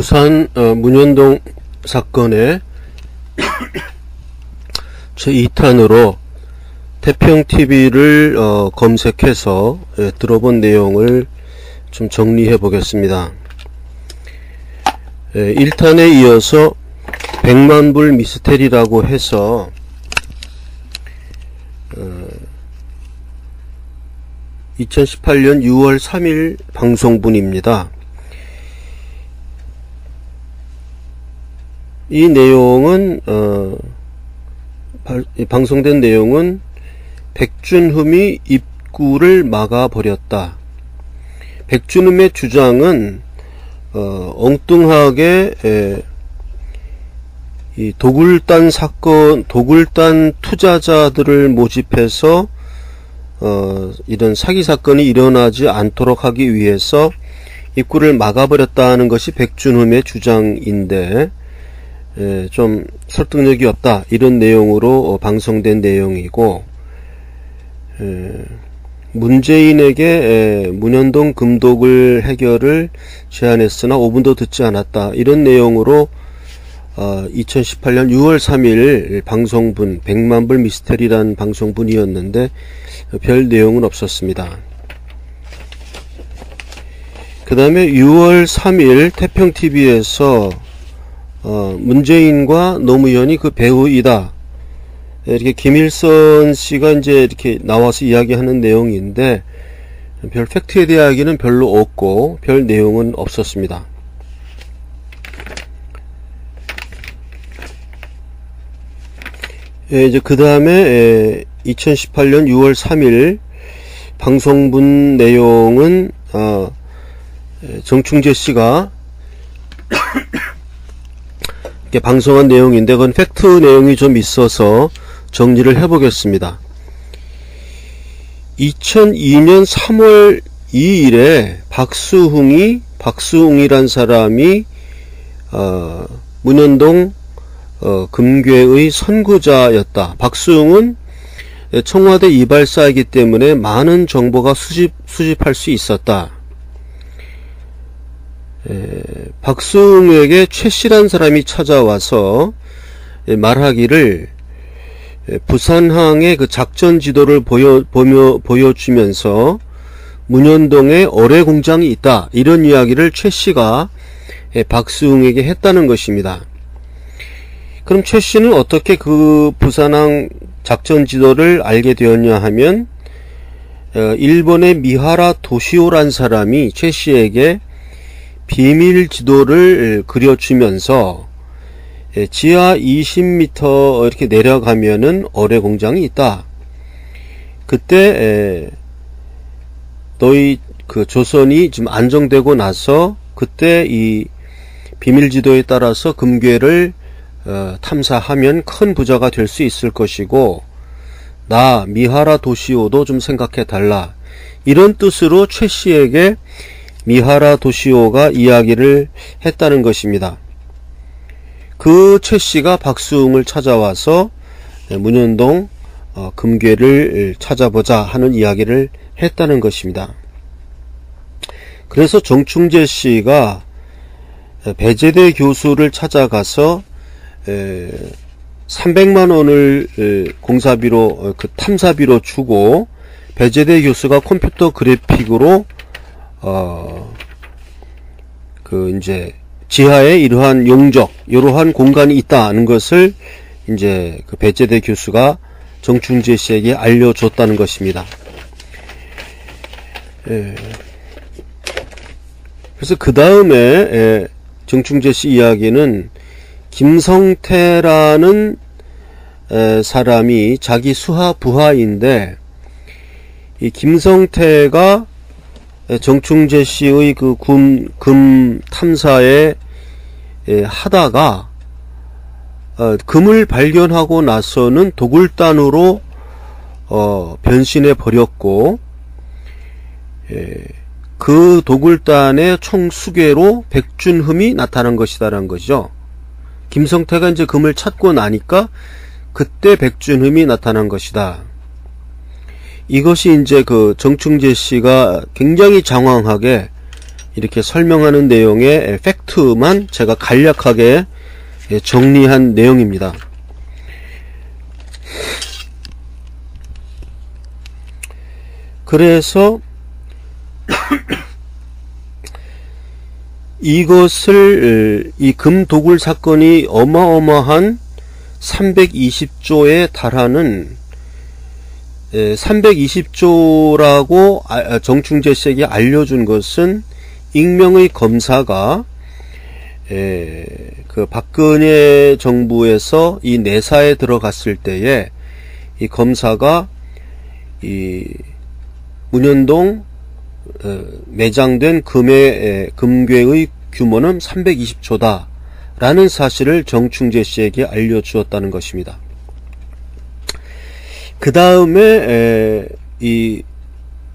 부산 문현동 사건의 제2탄으로 태평TV를 검색해서 들어본 내용을 좀 정리해 보겠습니다. 1탄에 이어서 100만불 미스테리라고 해서 2018년 6월 3일 방송분입니다. 이 내용은 방송된 내용은 백준흠이 입구를 막아버렸다. 백준흠의 주장은 엉뚱하게 이 도굴단 사건, 도굴단 투자자들을 모집해서 이런 사기 사건이 일어나지 않도록 하기 위해서 입구를 막아버렸다는 것이 백준흠의 주장인데 좀 설득력이 없다, 이런 내용으로 방송된 내용이고, 문재인에게 문현동 금독을 해결을 제안했으나 5분도 듣지 않았다, 이런 내용으로 2018년 6월 3일 방송분 100만불 미스테리라는 방송분이었는데 별 내용은 없었습니다. 그 다음에 6월 3일 태평TV에서 문재인과 노무현이 그 배우이다, 이렇게 김일성 씨가 이제 이렇게 나와서 이야기하는 내용인데 별 팩트에 대한 이야기는 별로 없고 별 내용은 없었습니다. 이제 그 다음에 2018년 6월 3일 방송분 내용은 정충재 씨가 방송한 내용인데 그건 팩트 내용이 좀 있어서 정리를 해보겠습니다. 2002년 3월 2일에 박수웅이란 사람이 문현동 금괴의 선구자였다. 박수웅은 청와대 이발사이기 때문에 많은 정보가 수집할 수 있었다. 박수웅에게 최씨란 사람이 찾아와서 말하기를 부산항의 그 작전 지도를 보여주면서 문현동에 어뢰 공장이 있다, 이런 이야기를 최씨가 박수웅에게 했다는 것입니다. 그럼 최씨는 어떻게 그 부산항 작전 지도를 알게 되었냐 하면 일본의 미하라 도시오란 사람이 최씨에게 비밀 지도를 그려주면서 지하 20m 이렇게 내려가면은 어뢰 공장이 있다. 그때 너희 그 조선이 지금 안정되고 나서 그때 이 비밀 지도에 따라서 금괴를 탐사하면 큰 부자가 될 수 있을 것이고, 나 미하라 도시오도 좀 생각해 달라, 이런 뜻으로 최씨에게 미하라 도시오가 이야기를 했다는 것입니다. 그 최씨가 박수웅을 찾아와서 문현동 금괴를 찾아보자 하는 이야기를 했다는 것입니다. 그래서 정충재 씨가 배재대 교수를 찾아가서 300만원을 공사비로, 그 탐사비로 주고 배재대 교수가 컴퓨터 그래픽으로 그 이제 지하에 이러한 용적, 이러한 공간이 있다는 것을 이제 그 배재대 교수가 정충재 씨에게 알려줬다는 것입니다. 그래서 그 다음에 정충재 씨 이야기는 김성태라는 사람이 자기 수하 부하인데, 이 김성태가 정충재 씨의 그 금 탐사에 하다가 금을 발견하고 나서는 도굴단으로 변신해 버렸고, 그 도굴단의 총수괴로 백준흠이 나타난 것이다라는 것이죠. 김성태가 이제 금을 찾고 나니까 그때 백준흠이 나타난 것이다. 이것이 이제 그 정충재 씨가 굉장히 장황하게 이렇게 설명하는 내용의 팩트만 제가 간략하게 정리한 내용입니다. 그래서 이것을 이 금도굴 사건이 어마어마한 320조에 달하는 320조라고 정충재 씨에게 알려준 것은 익명의 검사가 그 박근혜 정부에서 이 내사에 들어갔을 때에 이 검사가 이 문현동 매장된 금괴의 규모는 320조다 라는 사실을 정충재 씨에게 알려주었다는 것입니다. 그 다음에 이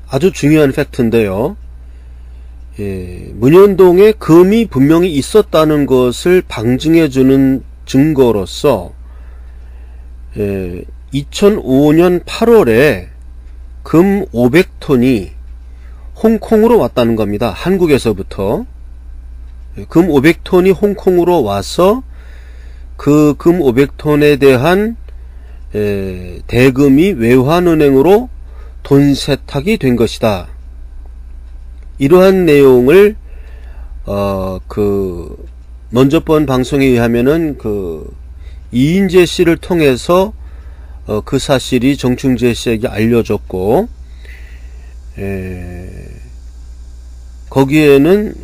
아주 중요한 팩트인데요. 문현동에 금이 분명히 있었다는 것을 방증해주는 증거로서 2005년 8월에 금 500톤이 홍콩으로 왔다는 겁니다. 한국에서부터. 금 500톤이 홍콩으로 와서 그 금 500톤에 대한 대금이 외환은행으로 돈 세탁이 된 것이다. 이러한 내용을 먼저 번 방송에 의하면은 이인재 씨를 통해서 그 사실이 정충재 씨에게 알려졌고, 거기에는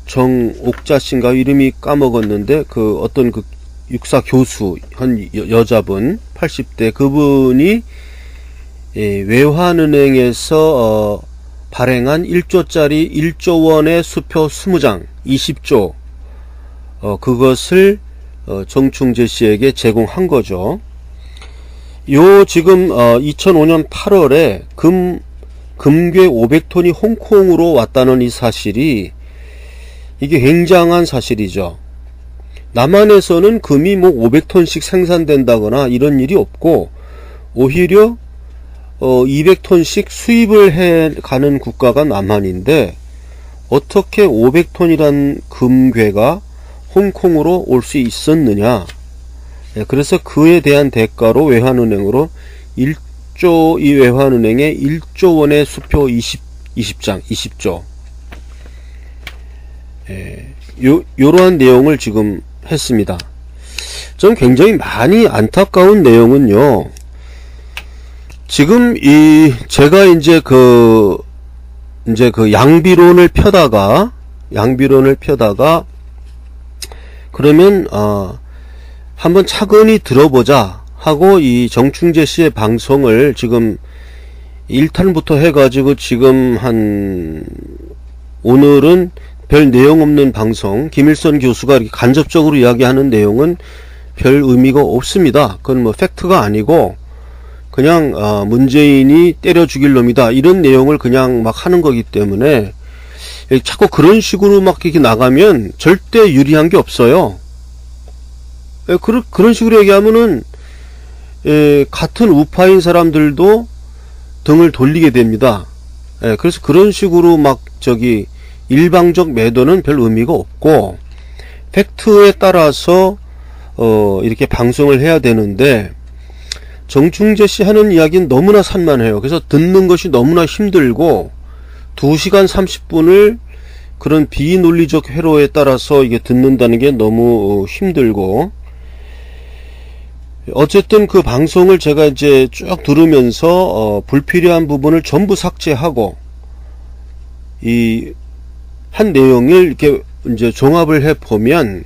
정옥자 씨인가 이름이 까먹었는데 어떤 육사 교수 한 여자분 80대 그분이 외환은행에서 발행한 1조짜리 1조 원의 수표 20장 20조 그것을 정충재 씨에게 제공한 거죠. 지금 2005년 8월에 금괴 500톤이 홍콩으로 왔다는 이 사실이 이게 굉장한 사실이죠. 남한에서는 금이 500톤씩 생산된다거나 이런 일이 없고 오히려 200톤씩 수입을 해 가는 국가가 남한인데 어떻게 500톤이란 금괴가 홍콩으로 올 수 있었느냐. 그래서 그에 대한 대가로 외환은행으로 이 외환은행에 1조 원의 수표 20장 20조 요러한 내용을 지금 했습니다. 좀 굉장히 많이 안타까운 내용은요. 지금 제가 이제 양비론을 펴다가 그러면 한번 차근히 들어보자 하고 이 정충재 씨의 방송을 지금 1탄부터 해가지고 지금 오늘은 별 내용 없는 방송, 김일성 교수가 이렇게 간접적으로 이야기하는 내용은 별 의미가 없습니다. 그건 팩트가 아니고 그냥 문재인이 때려 죽일 놈이다 이런 내용을 그냥 막 하는 거기 때문에 자꾸 그런 식으로 막 이렇게 나가면 절대 유리한 게 없어요. 그런 식으로 얘기하면은 같은 우파인 사람들도 등을 돌리게 됩니다. 그래서 그런 식으로 막 일방적 매도는 별 의미가 없고 팩트에 따라서 이렇게 방송을 해야 되는데 정충재 씨 하는 이야기는 너무나 산만해요. 그래서 듣는 것이 너무나 힘들고 2시간 30분을 그런 비논리적 회로에 따라서 이게 듣는다는 게 너무 힘들고, 어쨌든 그 방송을 제가 이제 쭉 들으면서 불필요한 부분을 전부 삭제하고 이 한 내용을 이렇게 이제 종합을 해 보면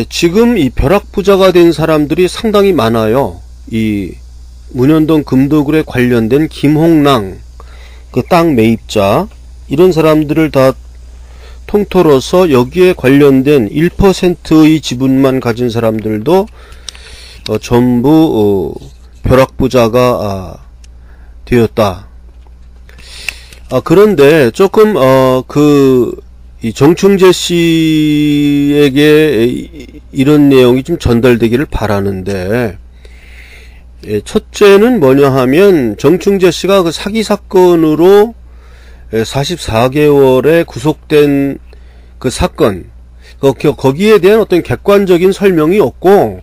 지금 이 벼락부자가 된 사람들이 상당히 많아요. 이 문현동 금도굴에 관련된 김홍랑 그 땅 매입자 이런 사람들을 다 통틀어서 여기에 관련된 1%의 지분만 가진 사람들도 전부 벼락부자가 되었다. 그런데 조금 이 정충재 씨에게 이런 내용이 좀 전달되기를 바라는데, 첫째는 뭐냐 하면 정충재 씨가 그 사기 사건으로 44개월에 구속된 그 사건, 거기에 대한 어떤 객관적인 설명이 없고,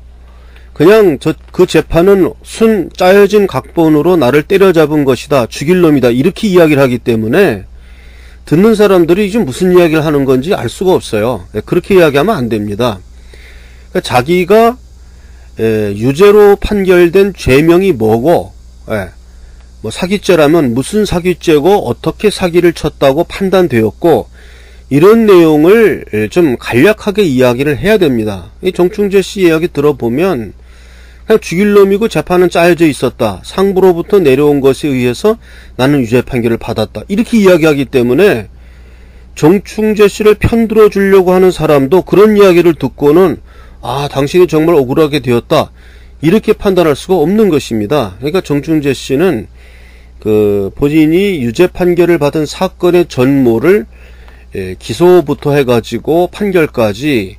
그냥 그 재판은 짜여진 각본으로 나를 때려잡은 것이다, 죽일 놈이다, 이렇게 이야기를 하기 때문에 듣는 사람들이 이제 무슨 이야기를 하는 건지 알 수가 없어요. 그렇게 이야기하면 안 됩니다. 그러니까 자기가 유죄로 판결된 죄명이 뭐고, 뭐 사기죄라면 무슨 사기죄고 어떻게 사기를 쳤다고 판단되었고, 이런 내용을 좀 간략하게 이야기를 해야 됩니다. 이 정충재 씨 이야기 들어보면 그냥 죽일 놈이고 재판은 짜여져 있었다, 상부로부터 내려온 것에 의해서 나는 유죄 판결을 받았다, 이렇게 이야기하기 때문에 정충재 씨를 편들어 주려고 하는 사람도 그런 이야기를 듣고는 당신이 정말 억울하게 되었다, 이렇게 판단할 수가 없는 것입니다. 그러니까 정충재 씨는 본인이 유죄 판결을 받은 사건의 전모를 기소부터 해가지고 판결까지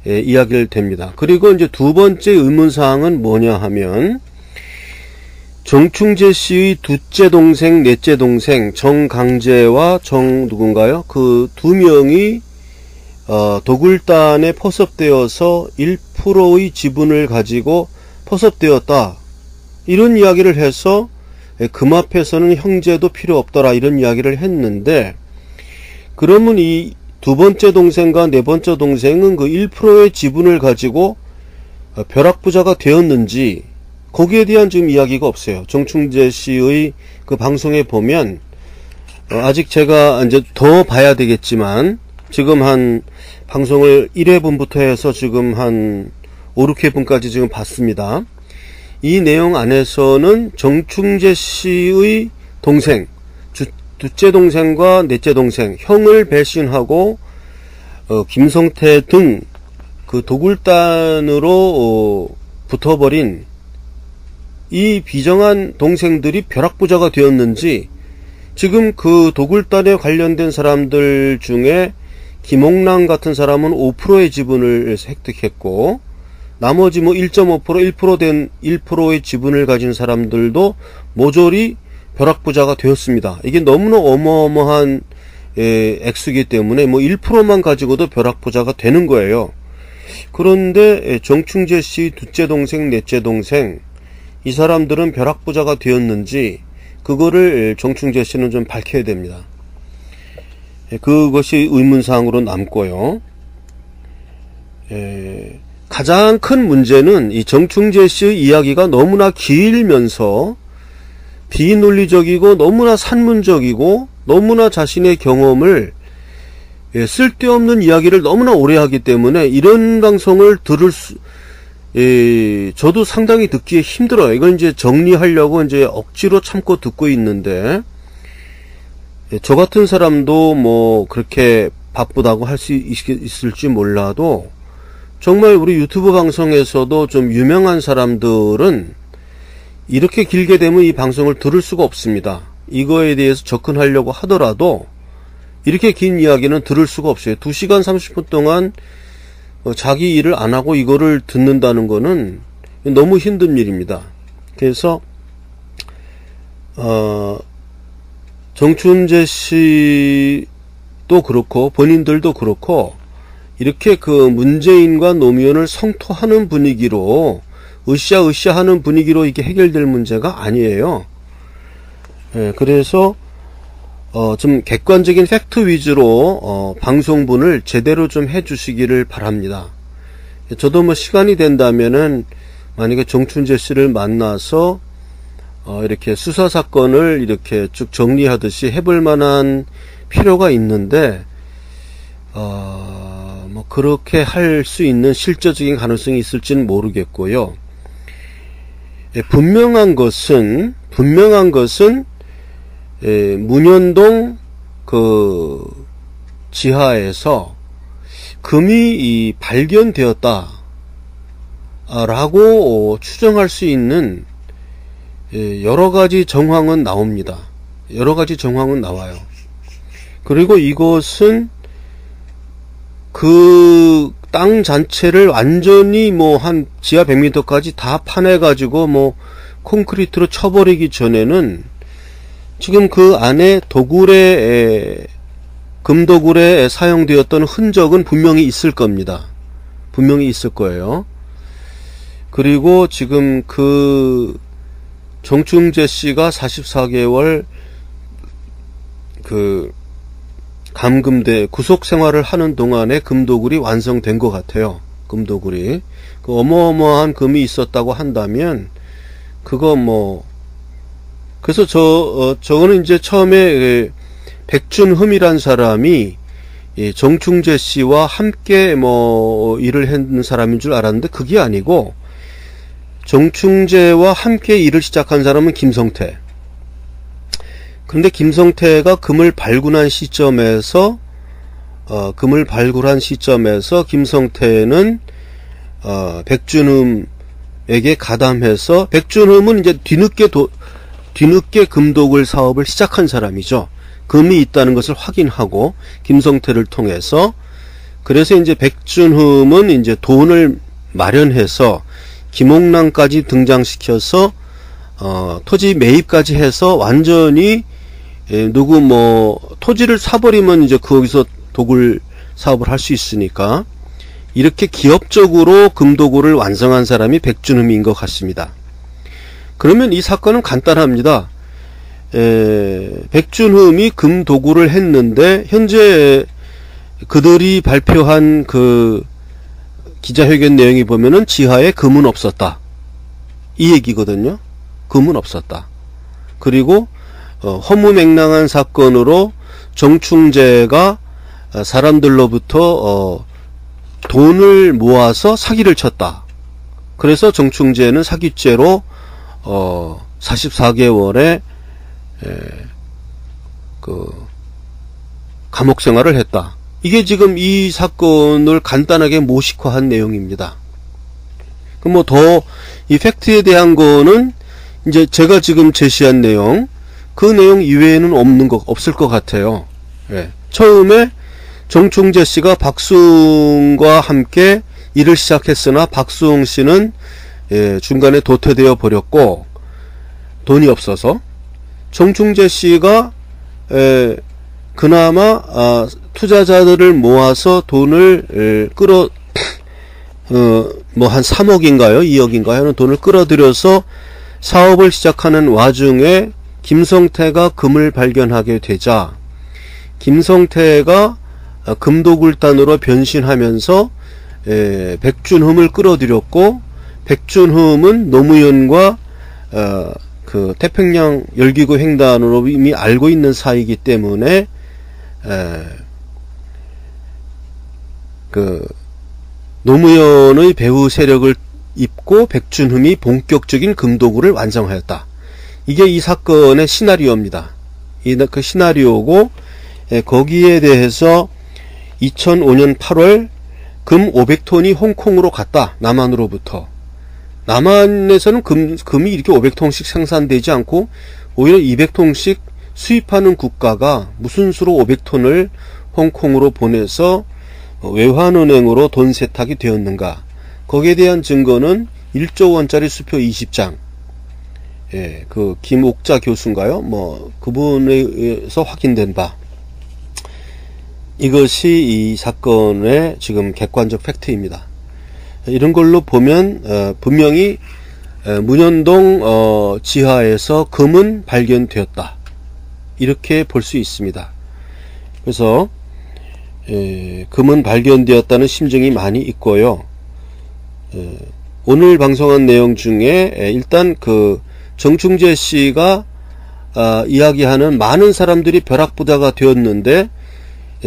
이야기를 됩니다. 그리고 이제 두 번째 의문사항은 뭐냐 하면, 정충재 씨의 둘째 동생, 넷째 동생, 정강재와 누군가요? 그 두 명이 도굴단에 포섭되어서 1%의 지분을 가지고 포섭되었다, 이런 이야기를 해서 금앞에서는 형제도 필요 없더라, 이런 이야기를 했는데, 그러면 이 두 번째 동생과 네 번째 동생은 그 1%의 지분을 가지고 벼락부자가 되었는지, 거기에 대한 지금 이야기가 없어요. 정충재 씨의 그 방송에 보면, 아직 제가 이제 더 봐야 되겠지만, 지금 한 방송을 1회분부터 해서 지금 한 5, 6회분까지 지금 봤습니다. 이 내용 안에서는 정충재 씨의 동생, 둘째 동생과 넷째 동생, 형을 배신하고 김성태 등 그 도굴단으로 붙어버린 이 비정한 동생들이 벼락부자가 되었는지, 지금 그 도굴단에 관련된 사람들 중에 김홍랑 같은 사람은 5%의 지분을 획득했고, 나머지 뭐 1.5%, 1% 된 1%의 지분을 가진 사람들도 모조리 벼락부자가 되었습니다. 이게 너무나 어마어마한 액수이기 때문에 뭐 1%만 가지고도 벼락부자가 되는 거예요. 그런데 정충재 씨 둘째 동생, 넷째 동생, 이 사람들은 벼락부자가 되었는지, 그거를 정충재 씨는 좀 밝혀야 됩니다. 그것이 의문사항으로 남고요. 가장 큰 문제는 이 정충재 씨의 이야기가 너무나 길면서 비논리적이고 너무나 산문적이고 너무나 자신의 경험을, 쓸데없는 이야기를 너무나 오래 하기 때문에 이런 방송을 저도 상당히 듣기에 힘들어요. 이건 이제 정리하려고 이제 억지로 참고 듣고 있는데, 저 같은 사람도 뭐 그렇게 바쁘다고 할 수 있을지 몰라도, 정말 우리 유튜브 방송에서도 좀 유명한 사람들은 이렇게 길게 되면 이 방송을 들을 수가 없습니다. 이거에 대해서 접근하려고 하더라도 이렇게 긴 이야기는 들을 수가 없어요. 2시간 30분 동안 자기 일을 안 하고 이거를 듣는다는 거는 너무 힘든 일입니다. 그래서 정충재 씨도 그렇고 본인들도 그렇고 이렇게 그 문재인과 노무현을 성토하는 분위기로, 으쌰으쌰 하는 분위기로 이게 해결될 문제가 아니에요. 그래서 좀 객관적인 팩트 위주로 방송분을 제대로 좀 해주시기를 바랍니다. 저도 뭐 시간이 된다면은 만약에 정충재 씨를 만나서 이렇게 수사 사건을 이렇게 쭉 정리하듯이 해볼 만한 필요가 있는데, 뭐 그렇게 할 수 있는 실질적인 가능성이 있을지는 모르겠고요. 분명한 것은 문현동 그 지하에서 금이 발견되었다 라고 추정할 수 있는 여러가지 정황은 나옵니다. 여러가지 정황은 나와요. 그리고 이것은 그 땅 전체를 완전히 뭐 한 지하 100m까지 다 파내가지고 뭐 콘크리트로 쳐버리기 전에는 지금 그 안에 금도굴에 사용되었던 흔적은 분명히 있을 겁니다. 분명히 있을 거예요. 그리고 지금 그 정충재 씨가 44개월 그 감금돼 구속 생활을 하는 동안에 금도굴이 완성된 것 같아요. 금도굴이 그 어마어마한 금이 있었다고 한다면 그거 뭐 그래서 저거는 이제 처음에 백준흠이란 사람이 정충재 씨와 함께 뭐 일을 했는 사람인 줄 알았는데 그게 아니고 정충재와 함께 일을 시작한 사람은 김성태. 그런데 김성태가 금을 발굴한 시점에서 김성태는 백준흠에게 가담해서 백준흠은 이제 뒤늦게 금도굴 사업을 시작한 사람이죠. 금이 있다는 것을 확인하고 김성태를 통해서 그래서 이제 백준흠은 이제 돈을 마련해서 김옥랑까지 등장시켜서 토지 매입까지 해서 완전히 토지를 사버리면 이제 거기서 도굴 사업을 할 수 있으니까 이렇게 기업적으로 금도굴을 완성한 사람이 백준흠인 것 같습니다. 그러면 이 사건은 간단합니다. 백준흠이 금도굴을 했는데 현재 그들이 발표한 그 기자회견 내용이 보면은 지하에 금은 없었다. 이 얘기거든요. 금은 없었다. 그리고 허무맹랑한 사건으로 정충재가 사람들로부터 돈을 모아서 사기를 쳤다. 그래서 정충재는 사기죄로 44개월의 그 감옥 생활을 했다. 이게 지금 이 사건을 간단하게 모식화한 내용입니다. 그럼 뭐 더 이 팩트에 대한 거는 이제 제가 지금 제시한 내용, 그 내용 이외에는 없을 것 같아요. 예. 처음에 정충재 씨가 박수웅과 함께 일을 시작했으나 박수웅 씨는 중간에 도태되어 버렸고 돈이 없어서 정충재 씨가 그나마 투자자들을 모아서 돈을 뭐 한 3억인가요? 2억인가요? 하는 돈을 끌어들여서 사업을 시작하는 와중에 김성태가 금을 발견하게 되자 김성태가 금도굴단으로 변신하면서 백준흠을 끌어들였고 백준흠은 노무현과 그 태평양 열기구 횡단으로 이미 알고 있는 사이이기 때문에 그 노무현의 배후 세력을 잇고 백준흠이 본격적인 금도굴을 완성하였다. 이게 이 사건의 시나리오입니다. 그 시나리오고 거기에 대해서 2005년 8월 금 500톤이 홍콩으로 갔다. 남한으로부터. 남한에서는 금이 이렇게 500톤씩 생산되지 않고 오히려 200톤씩 수입하는 국가가 무슨 수로 500톤을 홍콩으로 보내서 외환은행으로 돈 세탁이 되었는가. 거기에 대한 증거는 1조 원짜리 수표 20장. 그 김옥자 교수인가요? 뭐 그분에 의해서 확인된 바. 이것이 이 사건의 지금 객관적 팩트입니다. 이런 걸로 보면 분명히 문현동 지하에서 금은 발견되었다. 이렇게 볼 수 있습니다. 그래서 금은 발견되었다는 심증이 많이 있고요. 오늘 방송한 내용 중에 일단 그 정충재 씨가 이야기하는 많은 사람들이 벼락부자가 되었는데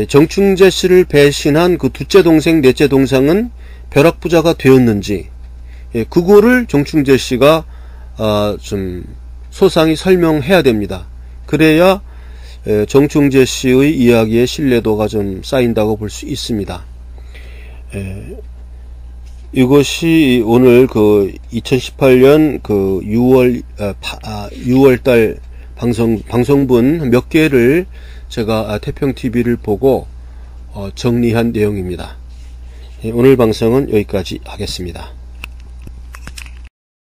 정충재 씨를 배신한 그 둘째 동생, 넷째 동생은 벼락부자가 되었는지 그거를 정충재 씨가 좀 소상히 설명해야 됩니다. 그래야 정충재 씨의 이야기의 신뢰도가 좀 쌓인다고 볼 수 있습니다. 이것이 오늘 그 2018년 그 6월달 방송분 몇 개를 제가 태평TV를 보고 정리한 내용입니다. 오늘 방송은 여기까지 하겠습니다.